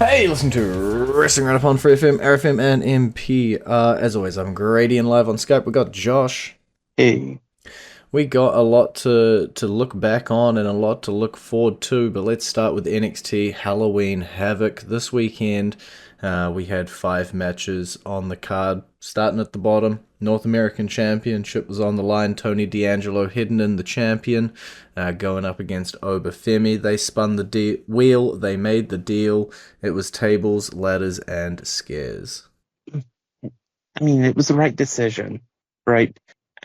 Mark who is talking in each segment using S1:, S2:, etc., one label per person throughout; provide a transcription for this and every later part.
S1: Hey, listen to Wrestling Roundup on FreeFM, ArrowFM, and MP. As always, I'm Grady and live on Skype. We got Josh.
S2: Hey,
S1: We got a lot to look back on and a lot to look forward to, but let's start with NXT Halloween Havoc. This weekend, we had 5 matches on the card. Starting at the bottom, North American Championship was on the line. Tony D'Angelo hidden in the champion, going up against Obafemi. They spun the wheel, they made the deal. It was tables, ladders, and scares.
S2: I mean, it was the right decision, right?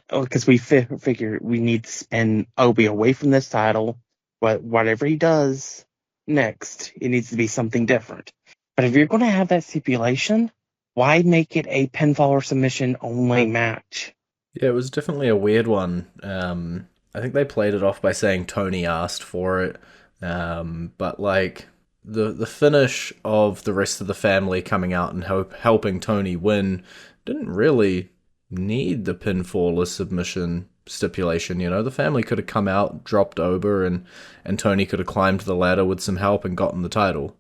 S2: Because we figure we need to spin Obi away from this title. But whatever he does next, it needs to be something different. But if you're going to have that stipulation, why make it a pinfall or submission only match?
S1: Yeah, it was definitely a weird one. I think they played it off by saying Tony asked for it, but like the finish of the rest of the family coming out and helping Tony win didn't really need the pinfall or submission stipulation. You know, the family could have come out, dropped over, and Tony could have climbed the ladder with some help and gotten the title,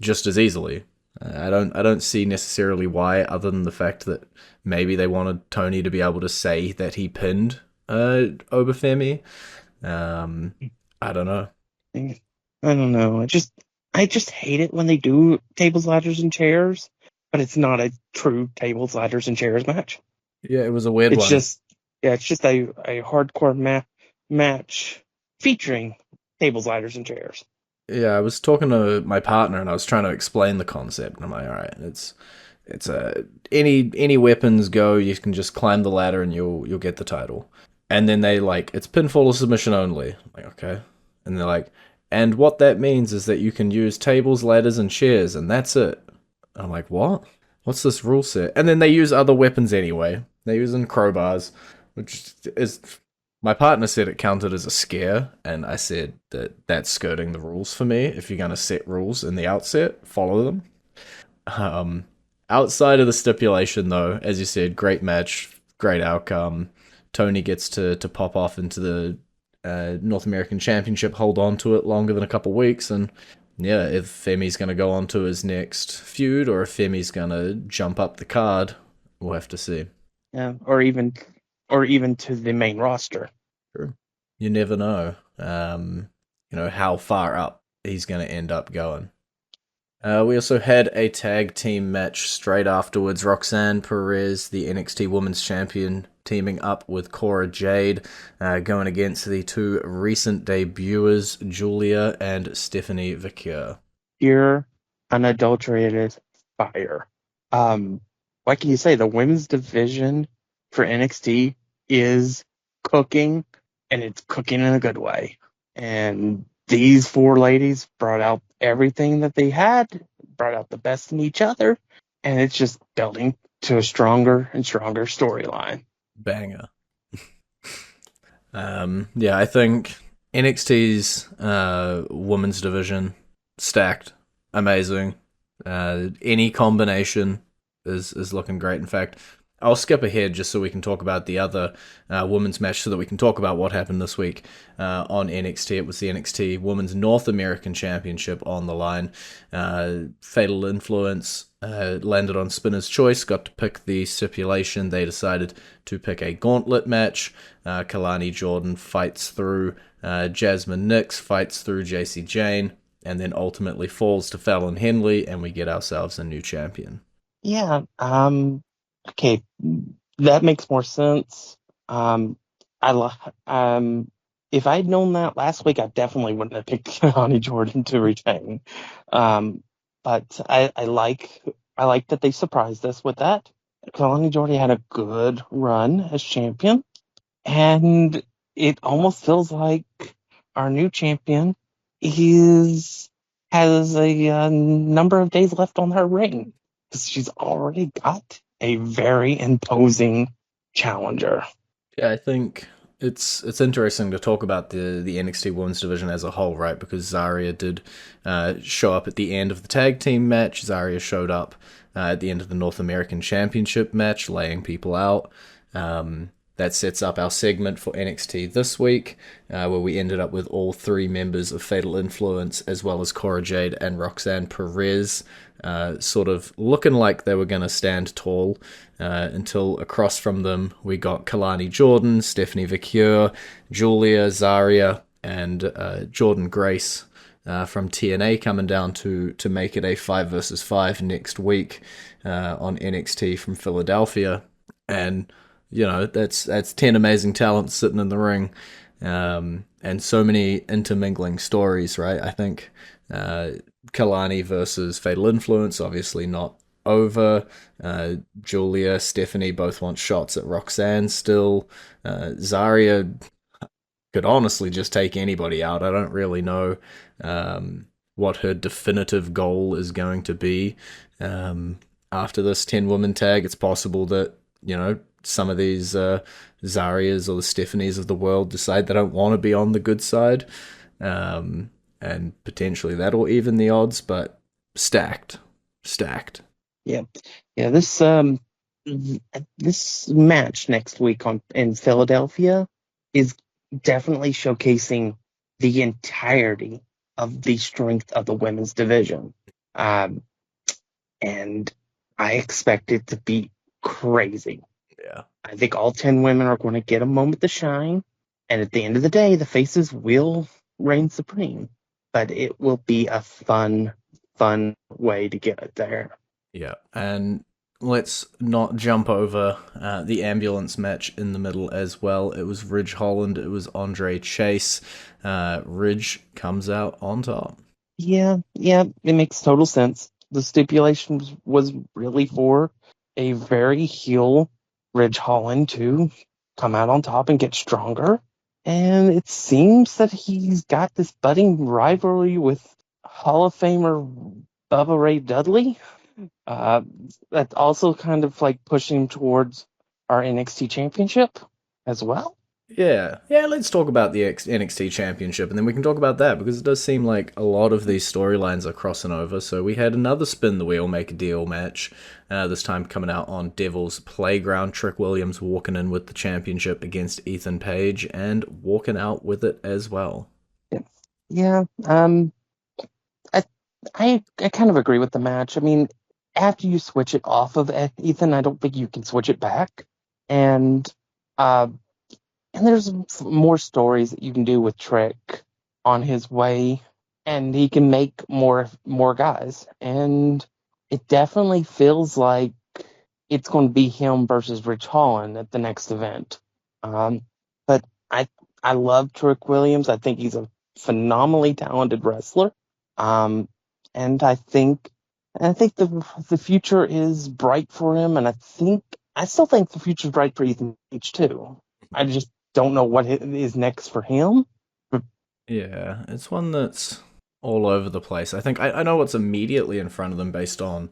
S1: just as easily. I don't see necessarily why, other than the fact that maybe they wanted Tony to be able to say that he pinned Obafemi. Um, I don't know.
S2: I don't know. I just hate it when they do tables, ladders, and chairs, but it's not a true tables, ladders, and chairs match.
S1: Yeah, it was a weird
S2: It's
S1: one.
S2: just, yeah, it's just a hardcore match featuring tables, ladders, and chairs.
S1: Yeah, I was talking to my partner and I was trying to explain the concept. And I'm like, all right, it's any weapons go. You can just climb the ladder and you'll get the title. And then they like it's pinfall or submission only. I'm like, okay. And they're like, and what that means is that you can use tables, ladders, and chairs, and that's it. I'm like, what? What's this rule set? And then they use other weapons anyway. They're using crowbars, which is my partner said it counted as a scare, and I said that that's skirting the rules for me. If you're going to set rules in the outset, follow them. Um, Outside of the stipulation, though, as you said, great match, great outcome. Tony gets to pop off into the North American Championship, hold on to it longer than a couple weeks, and yeah, if Femi's going to go on to his next feud or if Femi's going to jump up the card, we'll have to see.
S2: Yeah, or even to the main roster.
S1: True. You never know. How far up he's going to end up going. We also had a tag team match straight afterwards. Roxanne Perez, the NXT Women's Champion, teaming up with Cora Jade, going against the two recent debuters, Giulia and Stephanie Vaquer.
S2: Pure, unadulterated fire. Um, what can you say? The women's division for NXT is cooking, and it's cooking in a good way. And these four ladies brought out everything that they had, brought out the best in each other, and it's just building to a stronger and stronger storyline.
S1: Banger. Yeah, I think NXT's women's division stacked, amazing. Any combination is looking great. In fact, I'll skip ahead just so we can talk about the other women's match, so that we can talk about what happened this week on NXT. It was the NXT Women's North American Championship on the line. Fatal Influence landed on Spinner's Choice, got to pick the stipulation. They decided to pick a gauntlet match. Kalani Jordan fights through Jasmine Nix, fights through JC Jane, and then ultimately falls to Fallon Henley, and we get ourselves a new champion.
S2: Yeah, okay, that makes more sense. I if I'd known that last week, I definitely wouldn't have picked Honey Jordan to retain. But I like that they surprised us with that. Kalani Jordan had a good run as champion, and it almost feels like our new champion has a number of days left on her reign, because she's already got a very imposing challenger.
S1: Yeah, I think it's interesting to talk about the NXT Women's Division as a whole, right? Because Zaria did show up at the end of the tag team match. Zaria showed up at the end of the North American Championship match, laying people out. that sets up our segment for NXT this week, where we ended up with all three members of Fatal Influence, as well as Cora Jade and Roxanne Perez, sort of looking like they were going to stand tall, until across from them we got Kalani Jordan, Stephanie Vaquer, Giulia, Zaria, and Jordan Grace from TNA coming down to make it a 5 versus 5 next week on NXT from Philadelphia. And that's 10 amazing talents sitting in the ring, and so many intermingling stories, right? I think Kalani versus Fatal Influence, obviously not over. Giulia, Stephanie both want shots at Roxanne still. Zaria could honestly just take anybody out. I don't really know what her definitive goal is going to be after this 10-woman tag. It's possible that, some of these Zarias or the Stephanies of the world decide they don't want to be on the good side, and potentially that'll even the odds, but stacked.
S2: Yeah. This match next week in Philadelphia is definitely showcasing the entirety of the strength of the women's division. And I expect it to be crazy.
S1: Yeah.
S2: I think all 10 women are going to get a moment to shine. And at the end of the day, the faces will reign supreme. But it will be a fun way to get it there.
S1: Yeah. And let's not jump over the ambulance match in the middle as well. It was Ridge Holland. It was Andre Chase. Ridge comes out on top.
S2: Yeah, it makes total sense. The stipulation was really for a very heel Ridge Holland to come out on top and get stronger. And it seems that he's got this budding rivalry with Hall of Famer Bubba Ray Dudley. That's also kind of like pushing towards our NXT championship as well.
S1: Yeah, let's talk about the NXT Championship, and then we can talk about that, because it does seem like a lot of these storylines are crossing over. So we had another Spin the Wheel, Make a Deal match, this time coming out on Devil's Playground. Trick Williams walking in with the championship against Ethan Page, and walking out with it as well.
S2: Yeah, I kind of agree with the match. I mean, after you switch it off of Ethan, I don't think you can switch it back. And there's more stories that you can do with Trick on his way, and he can make more guys. And it definitely feels like it's going to be him versus Ridge Holland at the next event. But I love Trick Williams. I think he's a phenomenally talented wrestler. And I think the future is bright for him, and I still think the future is bright for Ethan Page too. I just don't know what is next for him.
S1: Yeah, it's one that's all over the place. I think I know what's immediately in front of them based on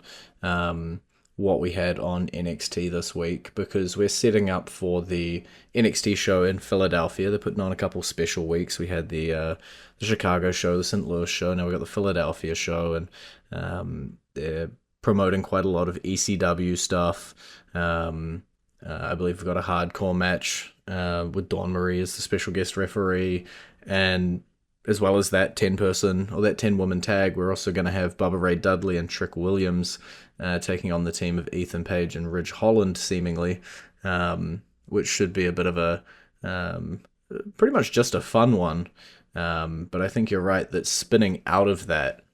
S1: what we had on NXT this week, because we're setting up for the NXT show in Philadelphia. They're putting on a couple special weeks. We had the Chicago show, the St. Louis show. Now we got the Philadelphia show, and they're promoting quite a lot of ECW stuff. I believe we've got a hardcore match with Dawn Marie as the special guest referee, and as well as that 10-woman tag, we're also going to have Bubba Ray Dudley and Trick Williams taking on the team of Ethan Page and Ridge Holland, seemingly, which should be a bit of a pretty much just a fun one. But I think you're right that spinning out of that,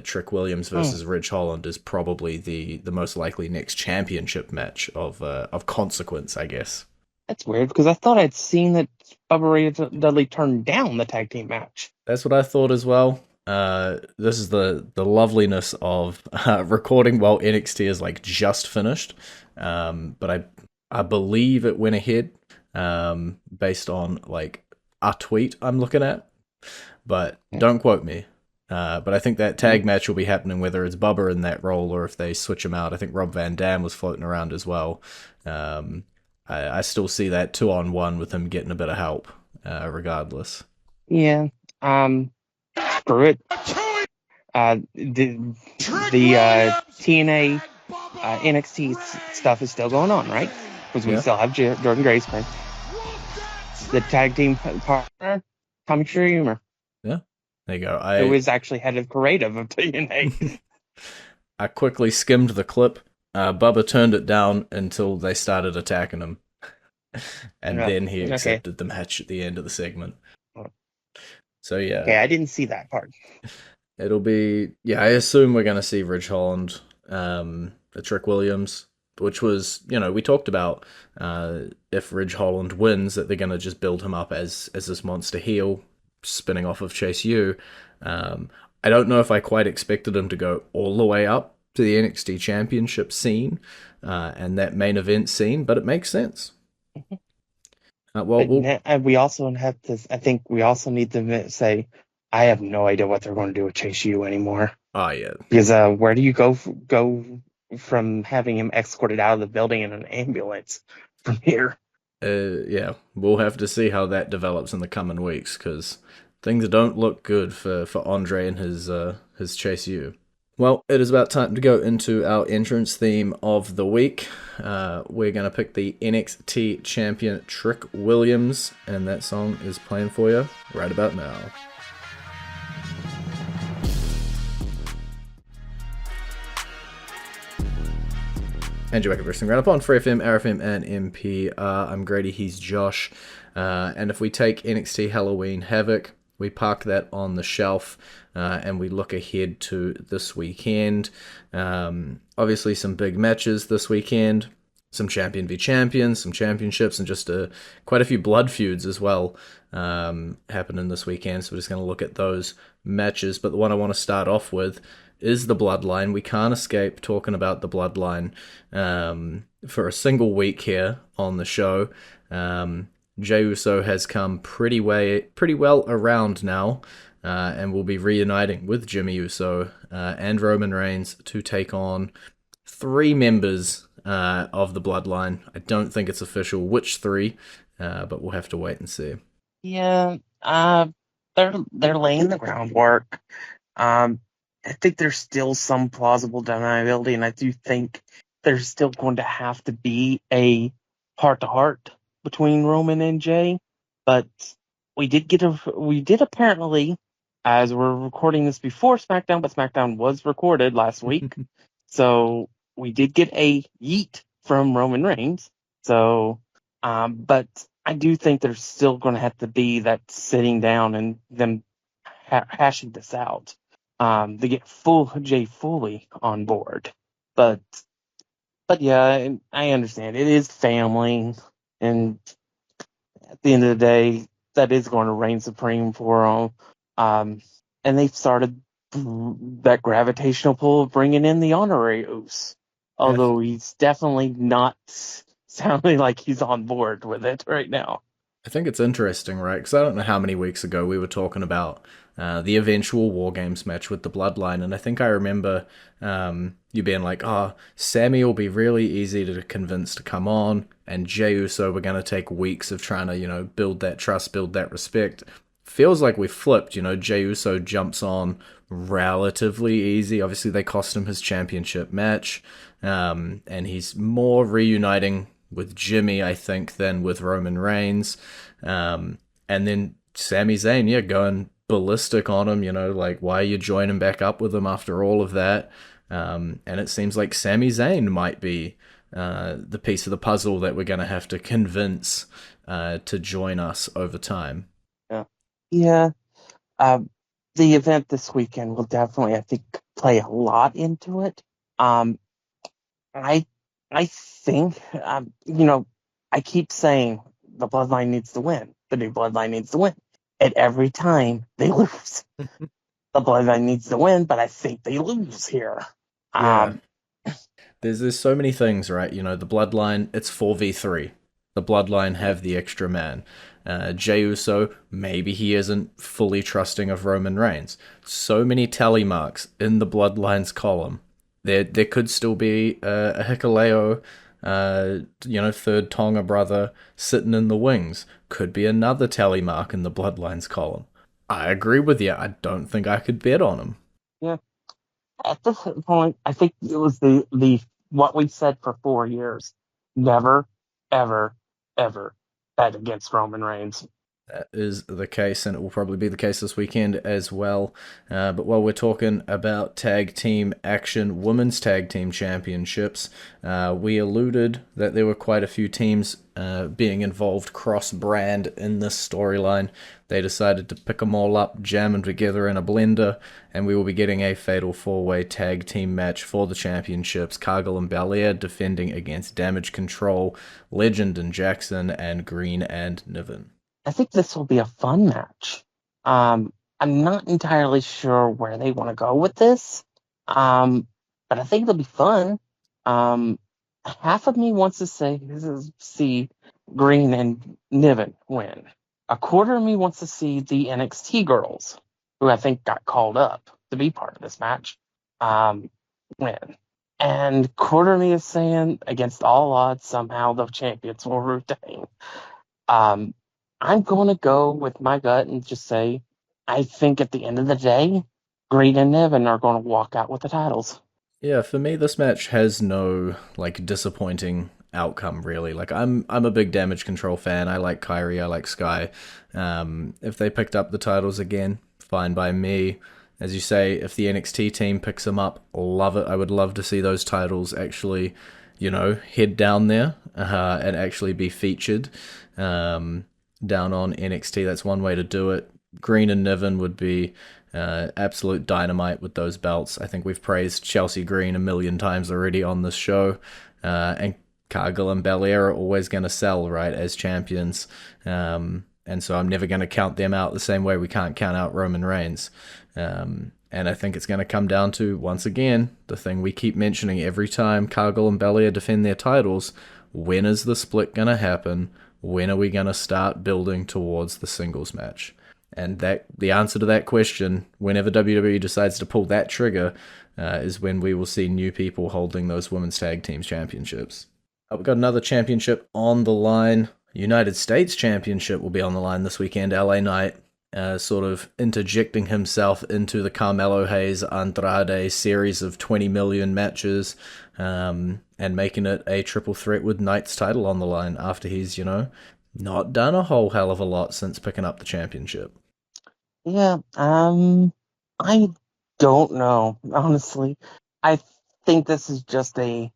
S1: Trick Williams versus Ridge Holland is probably the most likely next championship match of consequence, I guess.
S2: That's weird, because I thought I'd seen that Bubba Ray Dudley turned down the tag team match.
S1: That's what I thought as well. This is the loveliness of recording while NXT is like just finished. But I believe it went ahead based on like a tweet I'm looking at. But don't quote me. But I think that tag match will be happening whether it's Bubba in that role or if they switch him out. I think Rob Van Dam was floating around as well. I still see that 2-on-1 with him getting a bit of help, regardless.
S2: Yeah. Screw it. The TNA NXT stuff is still going on, right? Because we still have Jordan Grace. the tag team partner, Tommy Dreamer,
S1: Yeah, there you go.
S2: who is actually head of creative of TNA.
S1: I quickly skimmed the clip. Bubba turned it down until they started attacking him, and
S2: Yeah.
S1: then he
S2: Okay.
S1: accepted the match at the end of the segment. So yeah,
S2: Okay, I didn't see that part.
S1: it'll be yeah. I assume we're gonna see Ridge Holland, the Trick Williams, which was we talked about if Ridge Holland wins that they're gonna just build him up as this monster heel, spinning off of Chase U. Um, I don't know if I quite expected him to go all the way up to the NXT Championship scene and that main event scene, but it makes sense. Well,
S2: But
S1: we'll
S2: we also have to. I think we also need to say, I have no idea what they're going to do with Chase U anymore.
S1: oh yeah,
S2: Because where do you go from having him escorted out of the building in an ambulance from here?
S1: yeah, we'll have to see how that develops in the coming weeks because things don't look good for Andre and his Chase U. Well, it is about time to go into our entrance theme of the week. We're going to pick the NXT champion Trick Williams, and that song is playing for you right about now. And you're back at Wrestling Roundup on FreeFM, ArrowFM, and MP. I'm Grady, he's Josh. And if we take NXT Halloween Havoc, we park that on the shelf and we look ahead to this weekend. Obviously, some big matches this weekend. Some champion v champions, some championships, and just quite a few blood feuds as well happening this weekend. So we're just going to look at those matches. But the one I want to start off with is the Bloodline. We can't escape talking about the Bloodline for a single week here on the show. Jey Uso has come pretty well around now, and will be reuniting with Jimmy Uso and Roman Reigns to take on 3 members of the Bloodline. I don't think it's official which 3, but we'll have to wait and see.
S2: Yeah, they're laying the groundwork. I think there's still some plausible deniability, and I do think there's still going to have to be a heart-to-heart between Roman and Jey. But we did apparently, as we're recording this before SmackDown, but SmackDown was recorded last week, so we did get a yeet from Roman Reigns. So, but I do think there's still going to have to be that sitting down and them hashing this out to get Jay fully on board. But yeah, I understand it is family, and at the end of the day, that is going to reign supreme for them. And they've started that gravitational pull of bringing in the honorary Uso,
S1: Yes.
S2: although he's definitely not sounding like he's on board with it right now.
S1: I think it's interesting, right? Because I don't know how many weeks ago we were talking about the eventual War Games match with the Bloodline, and I think I remember you being like, "Oh, Sammy will be really easy to convince to come on, and Jey Uso we're going to take weeks of trying to, build that trust, build that respect." Feels like we flipped. Jey Uso jumps on relatively easy. Obviously, they cost him his championship match, and he's more reuniting with Jimmy, I think, than with Roman Reigns. And then Sami Zayn, yeah, going ballistic on him, like, why are you joining back up with him after all of that? And it seems like Sami Zayn might be the piece of the puzzle that we're going to have to convince to join us over time.
S2: Yeah. Yeah. The event this weekend will definitely, I think, play a lot into it. Um, I I think, I keep saying the Bloodline needs to win. The new Bloodline needs to win. And every time they lose, the Bloodline needs to win, but I think they lose here.
S1: Yeah.
S2: Um,
S1: There's so many things, right? The Bloodline, it's 4v3. The Bloodline have the extra man. Jey Uso, maybe he isn't fully trusting of Roman Reigns. So many tally marks in the Bloodline's column. There could still be a Hikuleo, third Tonga brother sitting in the wings. Could be another tally mark in the Bloodline's column. I agree with you. I don't think I could bet on him.
S2: yeah. At this point, I think it was the what we said for 4 years. Never, ever, ever bet against Roman Reigns.
S1: That is the case, and it will probably be the case this weekend as well. But while we're talking about tag team action, women's tag team championships, we alluded that there were quite a few teams being involved cross brand in this storyline. They decided to pick them all up, jam them together in a blender, and we will be getting a fatal four-way tag team match for the championships. Cargill and Belair defending against Damage Control, Legend and Jackson, and Green and Niven.
S2: I think this will be a fun match. I'm not entirely sure where they want to go with this, but I think it'll be fun. Um, Half of me wants to see Green and Niven win. A quarter of me wants to see the NXT girls, who I think got called up to be part of this match, win. And quarter of me is saying, against all odds, somehow the champions will retain. Um, I'm going to go with my gut and just say, I think at the end of the day, Green and Niven are going to walk out with the titles.
S1: Yeah, for me, this match has no like disappointing outcome really. Like I'm a big Damage Control fan. I like Kyrie. I like Sky. If they picked up the titles again, fine by me. As you say, if the NXT team picks them up, love it. I would love to see those titles actually, head down there and actually be featured down on NXT. That's one way to do it. Green and Niven would be absolute dynamite with those belts. I think we've praised Chelsea Green a million times already on this show, and Cargill and Belair are always going to sell, right, as champions. And so I'm never going to count them out the same way we can't count out Roman Reigns. And I think it's going to come down to, once again, the thing we keep mentioning every time Cargill and Belair defend their titles. When is the split going to happen? When are we going to start building towards the singles match? And that the answer to that question, whenever WWE decides to pull that trigger, is when we will see new people holding those women's tag teams championships. We've got another championship on the line. United States Championship will be on the line this weekend. LA Knight sort of interjecting himself into the Carmelo Hayes Andrade series of 20 million matches and making it a triple threat with Knight's title on the line after he's, not done a whole hell of a lot since picking up the championship.
S2: Yeah, I don't know, honestly. I think this is just a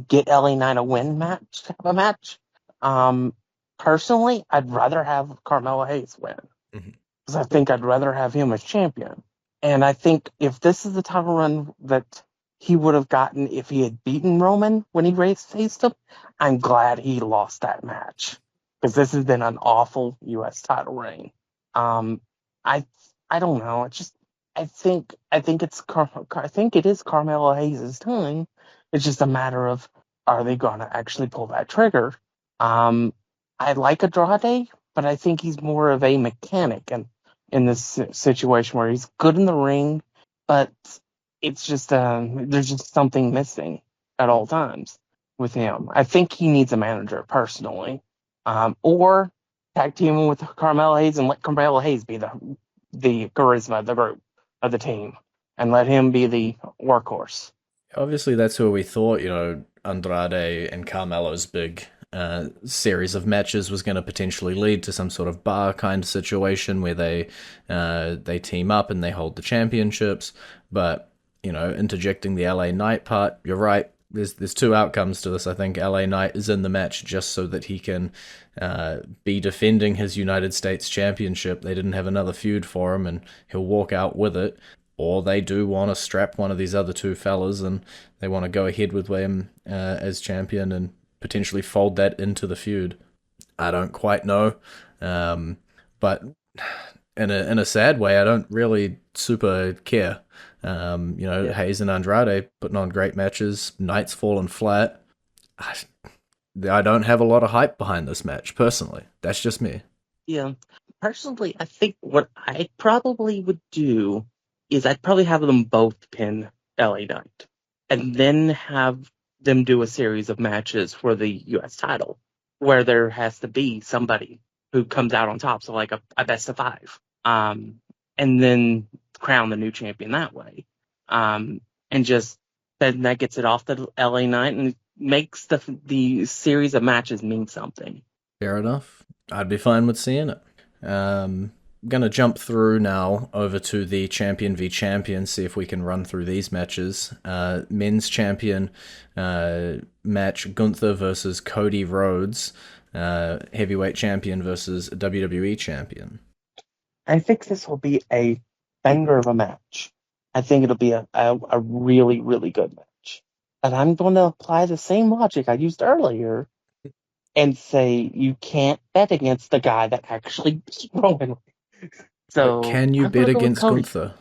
S2: get LA Knight a win match type of match. Um, Personally, I'd rather have Carmelo Hayes win because I think I'd rather have him as champion. And I think if this is the title run that he would have gotten if he had beaten Roman when he faced him, I'm glad he lost that match because this has been an awful U.S. title reign. Um, I I don't know. I think it is Carmelo Hayes' time. It's just a matter of are they gonna actually pull that trigger? Um, I like Andrade, but I think he's more of a mechanic in this situation where he's good in the ring, but it's just there's just something missing at all times with him. I think he needs a manager personally, or tag teaming with Carmelo Hayes and let Carmelo Hayes be the charisma of the group of the team and let him be the workhorse.
S1: Obviously, that's where we thought, Andrade and Carmelo's big series of matches was going to potentially lead to some sort of bar kind of situation where they team up and they hold the championships. But interjecting the LA Knight part, you're right. There's two outcomes to this. I think LA Knight is in the match just so that he can be defending his United States Championship. They didn't have another feud for him, and he'll walk out with it. Or they do want to strap one of these other two fellas, and they want to go ahead with him as champion and potentially fold that into the feud. I don't quite know, but in a sad way, I don't really super care.
S2: Yeah.
S1: Hayes and Andrade putting on great matches. Knight's fallen flat. I don't have a lot of hype behind this match personally. That's just me.
S2: Yeah. Personally, I think what I probably would do is I'd probably have them both pin LA Knight and then have them do a series of matches for the US title where there has to be somebody who comes out on top. So like a best of five. And then crown the new champion that way. And just then that gets it off the LA Knight and makes the series of matches mean something.
S1: Fair enough. I'd be fine with seeing it. Gonna jump through now over to the champion v champion, see if we can run through these matches. Men's champion match, Gunther versus Cody Rhodes. Heavyweight champion versus WWE champion.
S2: I think this will be a banger of a match. I think it'll be a really, really good match. And I'm going to apply the same logic I used earlier and say you can't bet against the guy that actually beat Roman.
S1: But
S2: So
S1: can you
S2: I'm going
S1: bet
S2: to go with
S1: against
S2: Cody.
S1: Gunther?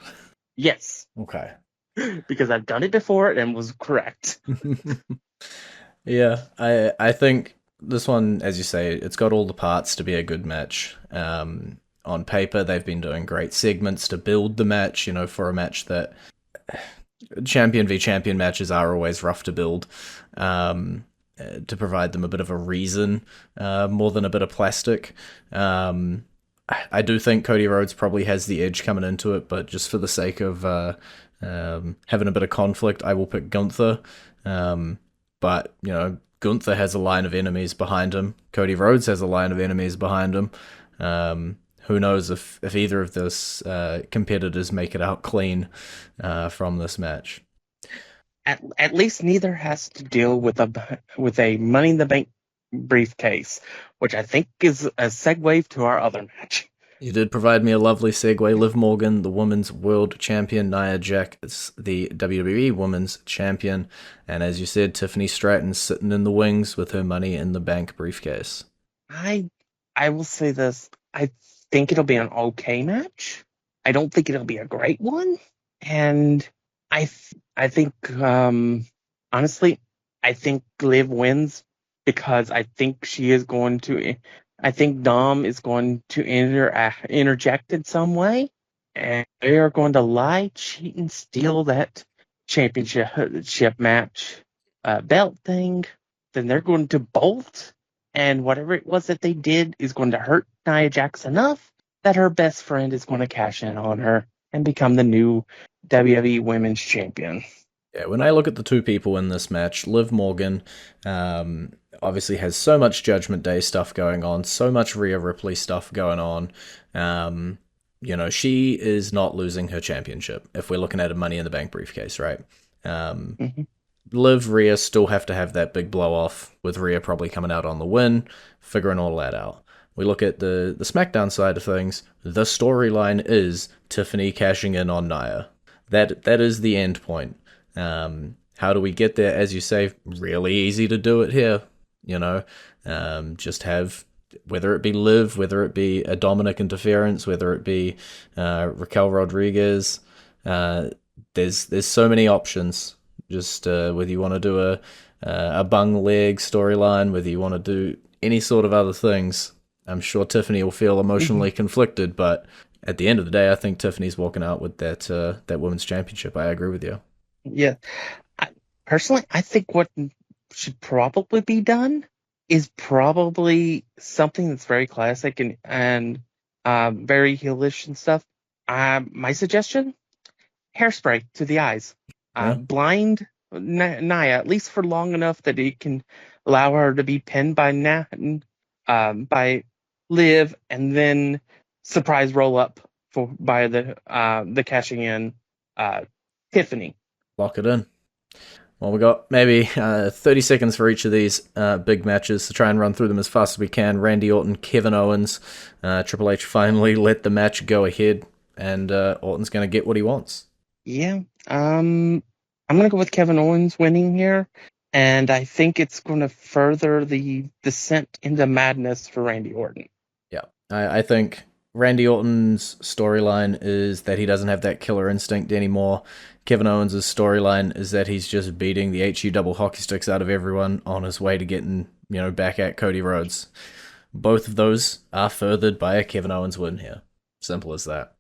S2: Yes,
S1: Okay.
S2: because I've done it before and was correct.
S1: Yeah, I think this one, as you say, it's got all the parts to be a good match. On paper, they've been doing great segments to build the match. You know, for a match that champion v champion matches are always rough to build. To provide them a bit of a reason, more than a bit of plastic. I do think Cody Rhodes probably has the edge coming into it, but just for the sake of having a bit of conflict, I will pick Gunther. But, you know, Gunther has a line of enemies behind him. Cody Rhodes has a line of enemies behind him. Who knows if either of those competitors make it out clean from this match.
S2: At least neither has to deal with a Money in the Bank briefcase, which I think is a segue to our other match.
S1: You did provide me a lovely segue. Liv Morgan, the women's world champion. Nia Jax is the WWE women's champion. And as you said, Tiffany Stratton's sitting in the wings with her Money in the Bank briefcase.
S2: I will say this. I think it'll be an okay match. I don't think it'll be a great one. And I think honestly, I think Liv wins because I think she is going to. I think Dom is going to interject in some way, and they are going to lie, cheat, and steal that championship match belt thing. Then they're going to bolt, and whatever it was that they did is going to hurt Nia Jax enough that her best friend is going to cash in on her and become the new WWE Women's Champion.
S1: Yeah, when I look at the two people in this match, Liv Morgan obviously has so much Judgment Day stuff going on, so much Rhea Ripley stuff going on. You know, she is not losing her championship if we're looking at a Money in the Bank briefcase, right?
S2: Mm-hmm.
S1: Liv, Rhea still have to have that big blow off, with Rhea probably coming out on the win, figuring all that out. We look at the SmackDown side of things, the storyline is Tiffany cashing in on Nia. That is the end point. How do we get there? As you say, really easy to do it here. You know, just have, whether it be Liv, whether it be a Dominic interference, whether it be Raquel Rodriguez. There's so many options. Just whether you want to do a bung leg storyline, whether you want to do any sort of other things. I'm sure Tiffany will feel emotionally conflicted, but at the end of the day, I think Tiffany's walking out with that women's championship. I agree with you.
S2: Yeah. Personally, I think what should probably be done is probably something that's very classic and very heelish and stuff. My suggestion: hairspray to the eyes.
S1: Yeah.
S2: Blind Nia, at least for long enough that it can allow her to be pinned by Liv, and then surprise roll up by the cashing in Tiffany.
S1: Lock it in. Well, we got maybe 30 seconds for each of these big matches to try and run through them as fast as we can. Randy Orton, Kevin Owens. Triple H finally let the match go ahead, and Orton's going to get what he wants.
S2: Yeah. I'm going to go with Kevin Owens winning here, and I think it's going to further the descent into madness for Randy Orton.
S1: Yeah, I think Randy Orton's storyline is that he doesn't have that killer instinct anymore. Kevin Owens' storyline is that he's just beating the HU double hockey sticks out of everyone on his way to getting, back at Cody Rhodes. Both of those are furthered by a Kevin Owens win here. Simple as that.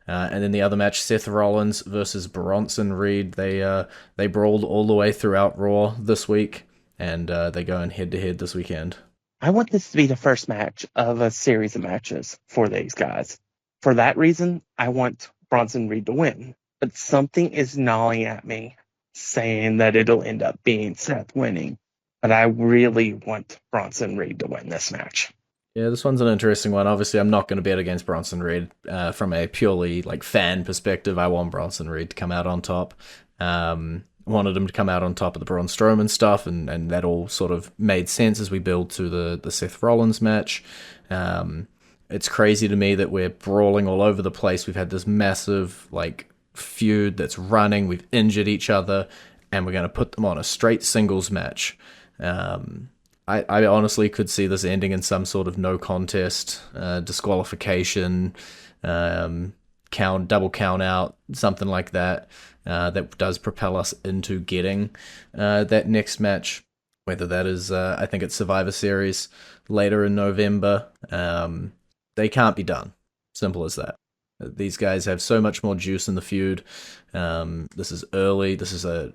S1: And then the other match, Seth Rollins versus Bronson Reed. They brawled all the way throughout Raw this week, and they're going head-to-head this weekend.
S2: I want this to be the first match of a series of matches for these guys. For that reason, I want Bronson Reed to win. But something is gnawing at me, saying that it'll end up being Seth winning. But I really want Bronson Reed to win this match.
S1: Yeah, this one's an interesting one. Obviously, I'm not going to bet against Bronson Reed from a purely like fan perspective. I want Bronson Reed to come out on top. Wanted him to come out on top of the Braun Strowman stuff, and that all sort of made sense as we build to the Seth Rollins match. It's crazy to me that we're brawling all over the place. We've had this massive like feud that's running. We've injured each other, and we're going to put them on a straight singles match. I honestly could see this ending in some sort of no contest, disqualification, double count out, something like that. That does propel us into getting that next match, whether that is, I think it's Survivor Series later in November. They can't be done. Simple as that. These guys have so much more juice in the feud. This is early. This is a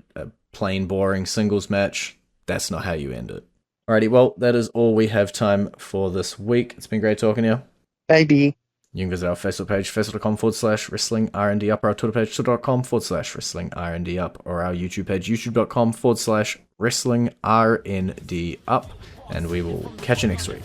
S1: plain, boring singles match. That's not how you end it. Alrighty, well, that is all we have time for this week. It's been great talking to you.
S2: Baby.
S1: You can visit our Facebook page, facebook.com/wrestling R&D up, or our Twitter page, twitter.com/wrestling R&D up, or our YouTube page, youtube.com/wrestling RND up. And we will catch you next week.